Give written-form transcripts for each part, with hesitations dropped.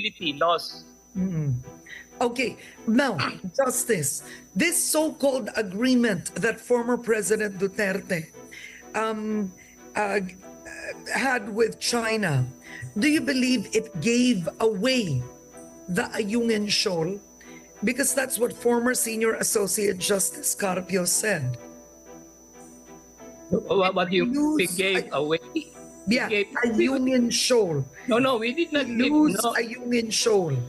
Filipinos. Okay, now, Justice, this so-called agreement that former President Duterte had with China, do you believe it gave away the Ayungin Shoal? Because that's what former Senior Associate Justice Carpio said. What you we gave away? Yeah, Ayungin Shoal. No, we did not Lose no, Ayungin Shoal.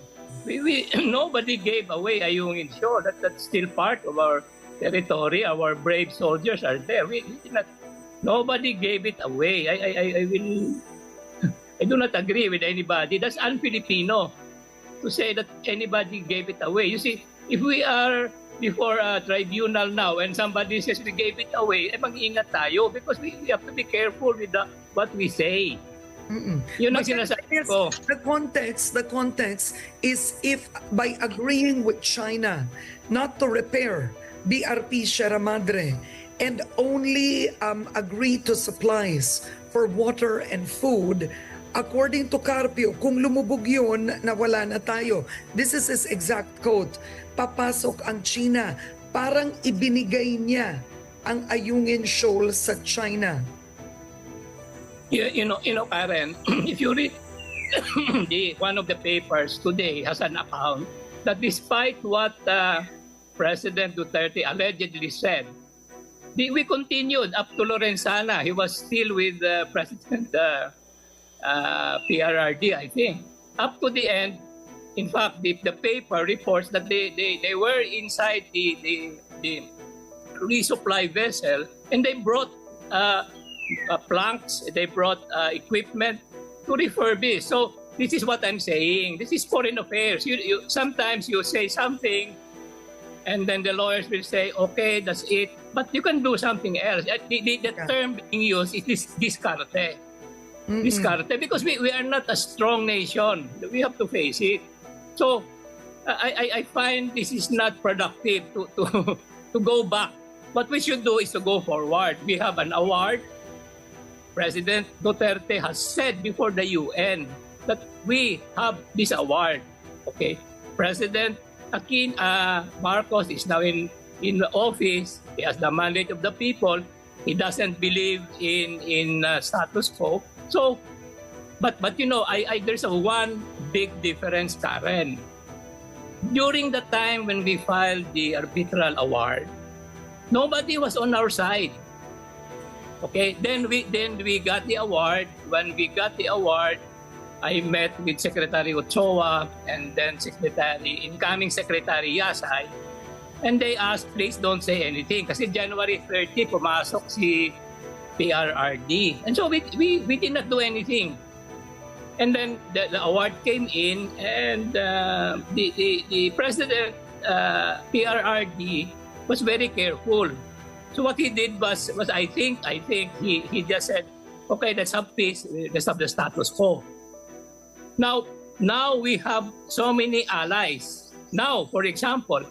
nobody gave away Ayungin Shoal. That's still part of our territory. Our brave soldiers are there. We did not. Nobody gave it away. I will. I do not agree with anybody. That's un-Filipino to say that anybody gave it away. You see, if we are before a tribunal now and somebody says we gave it away, mag-ingat tayo because we have to be careful with what we say. Yun ang sinasabi ko. The context is if by agreeing with China not to repair BRP Sierra Madre and only agree to supplies for water and food, according to Carpio, kung lumubog yun, nawala na tayo. This is his exact quote. Papasok ang China. Parang ibinigay niya ang Ayungin Shoal sa China. You know, Karen, if you read one of the papers today has an account that despite what President Duterte allegedly said, we continued up to Lorenzana. He was still with President PRRD, I think. Up to the end, in fact, the paper reports that they were inside the resupply vessel and they brought planks, they brought equipment to refurbish. So this is what I'm saying. This is foreign affairs. Sometimes you say something and then the lawyers will say, okay, that's it. But you can do something else. The term being used is discarte. Discarte, because we are not a strong nation. We have to face it. So I find this is not productive to go back. What we should do is to go forward. We have an award. President Duterte has said before the UN that we have this award. Okay, President Marcos is now in office. He has the mandate of the people. He doesn't believe in status quo. So, but you know, there's one big difference, Karen. During the time when we filed the arbitral award, nobody was on our side. Okay, then we got the award. When we got the award, I met with Secretary Ochoa and then incoming Secretary Yasay, and they asked, please don't say anything kasi January 30 pumasok si PRRD, and so we did not do anything. And then the award came in, and the president PRRD was very careful. So what he did was I think he just said, okay, let's have peace, let's have the status quo. Now we have so many allies. Now, for example,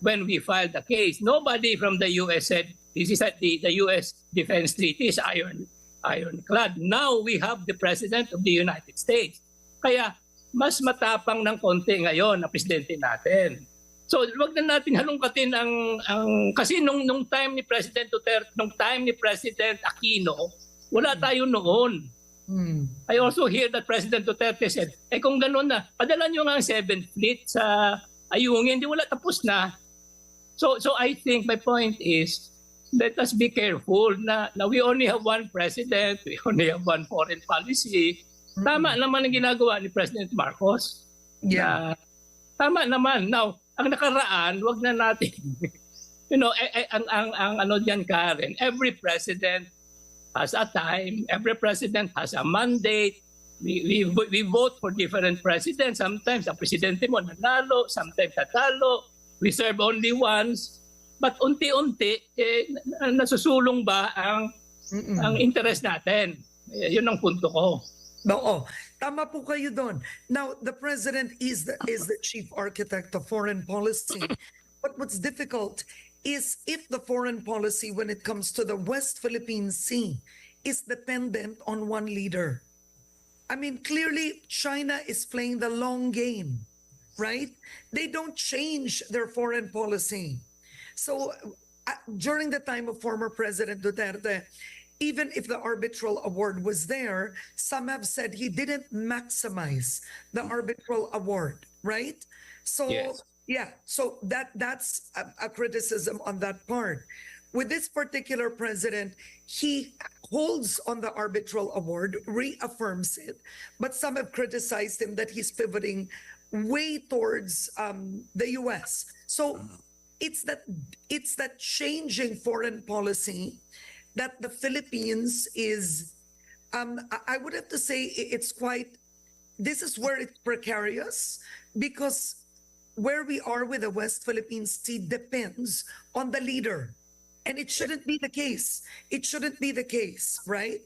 when we filed the case, nobody from the US said this is the US Defense Treaty is ironclad. Now we have the President of the United States. Kaya mas matapang ng konti ngayon na presidente natin. So wag na natin halongkatin ang kasi nung time ni President Duterte, nung time ni President Aquino, wala tayo noon. I also hear that President Duterte said, kung gano'n na, padala nyo nga ang 7th Fleet sa Ayungin, hindi wala tapos na. So I think my point is, let us be careful na we only have one president, we only have one foreign policy. Tama naman ang ginagawa ni President Marcos. Yeah. Tama naman. Now, ang nakaraan, wag na natin. You know, ang ano diyan, Karen, every president has a time, every president has a mandate. We vote for different presidents. Sometimes ang presidente mo nanalo, sometimes tatalo. We serve only once. But unti-unti, nasusulong ba ang interest natin? Yun ang punto ko. Oo. Tama po kayo doon. Now, the president is the chief architect of foreign policy. But what's difficult is if the foreign policy when it comes to the West Philippine Sea is dependent on one leader. I mean, clearly China is playing the long game, right? They don't change their foreign policy. So during the time of former President Duterte, even if the arbitral award was there, some have said he didn't maximize the arbitral award, right? So Yes. yeah, so that's a criticism on that part. With this particular president, he holds on the arbitral award, reaffirms it, but some have criticized him that he's pivoting way towards the U.S. So it's that changing foreign policy that the Philippines is. I would have to say it's quite. This is where it's precarious because where we are with the West Philippine Sea depends on the leader. And it shouldn't be the case. It shouldn't be the case, right?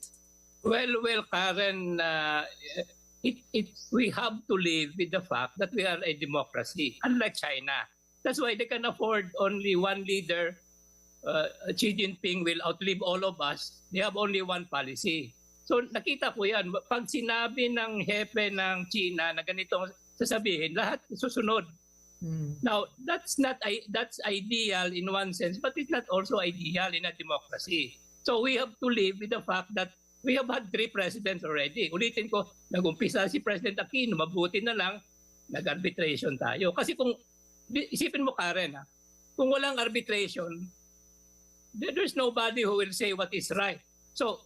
Well, Karen, we have to live with the fact that we are a democracy, unlike China. That's why they can afford only one leader. Xi Jinping will outlive all of us. They have only one policy. So nakita ko yan. Pag sinabi ng hepe ng China na ganito sasabihin, lahat susunod. Now, that's ideal in one sense, but it's not also ideal in a democracy. So we have to live with the fact that we have had 3 presidents already. Ulitin ko, nag-umpisa si President Aquino, mabuti na lang, nag-arbitration tayo. Kasi kung, isipin mo Karen, kung walang arbitration, there's nobody who will say what is right. So,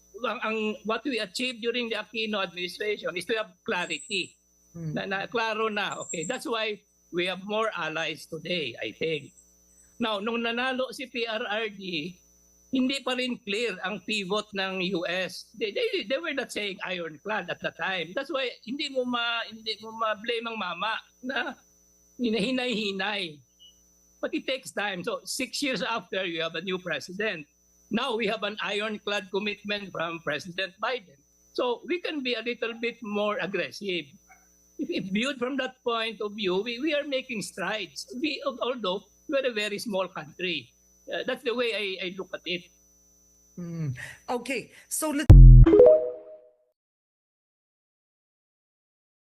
what we achieved during the Aquino administration is to have clarity. Klaro na. Okay, that's why we have more allies today, I think. Now, nung nanalo si PRRD, hindi pa rin clear ang pivot ng US. They were not saying ironclad at the time. That's why hindi mo ma-blame ang mama na hinahinay-hinay. But it takes time. So 6 years after, you have a new president. Now we have an ironclad commitment from President Biden. So we can be a little bit more aggressive. If viewed from that point of view, we are making strides. Although we're a very small country. That's the way I look at it. Okay, so let's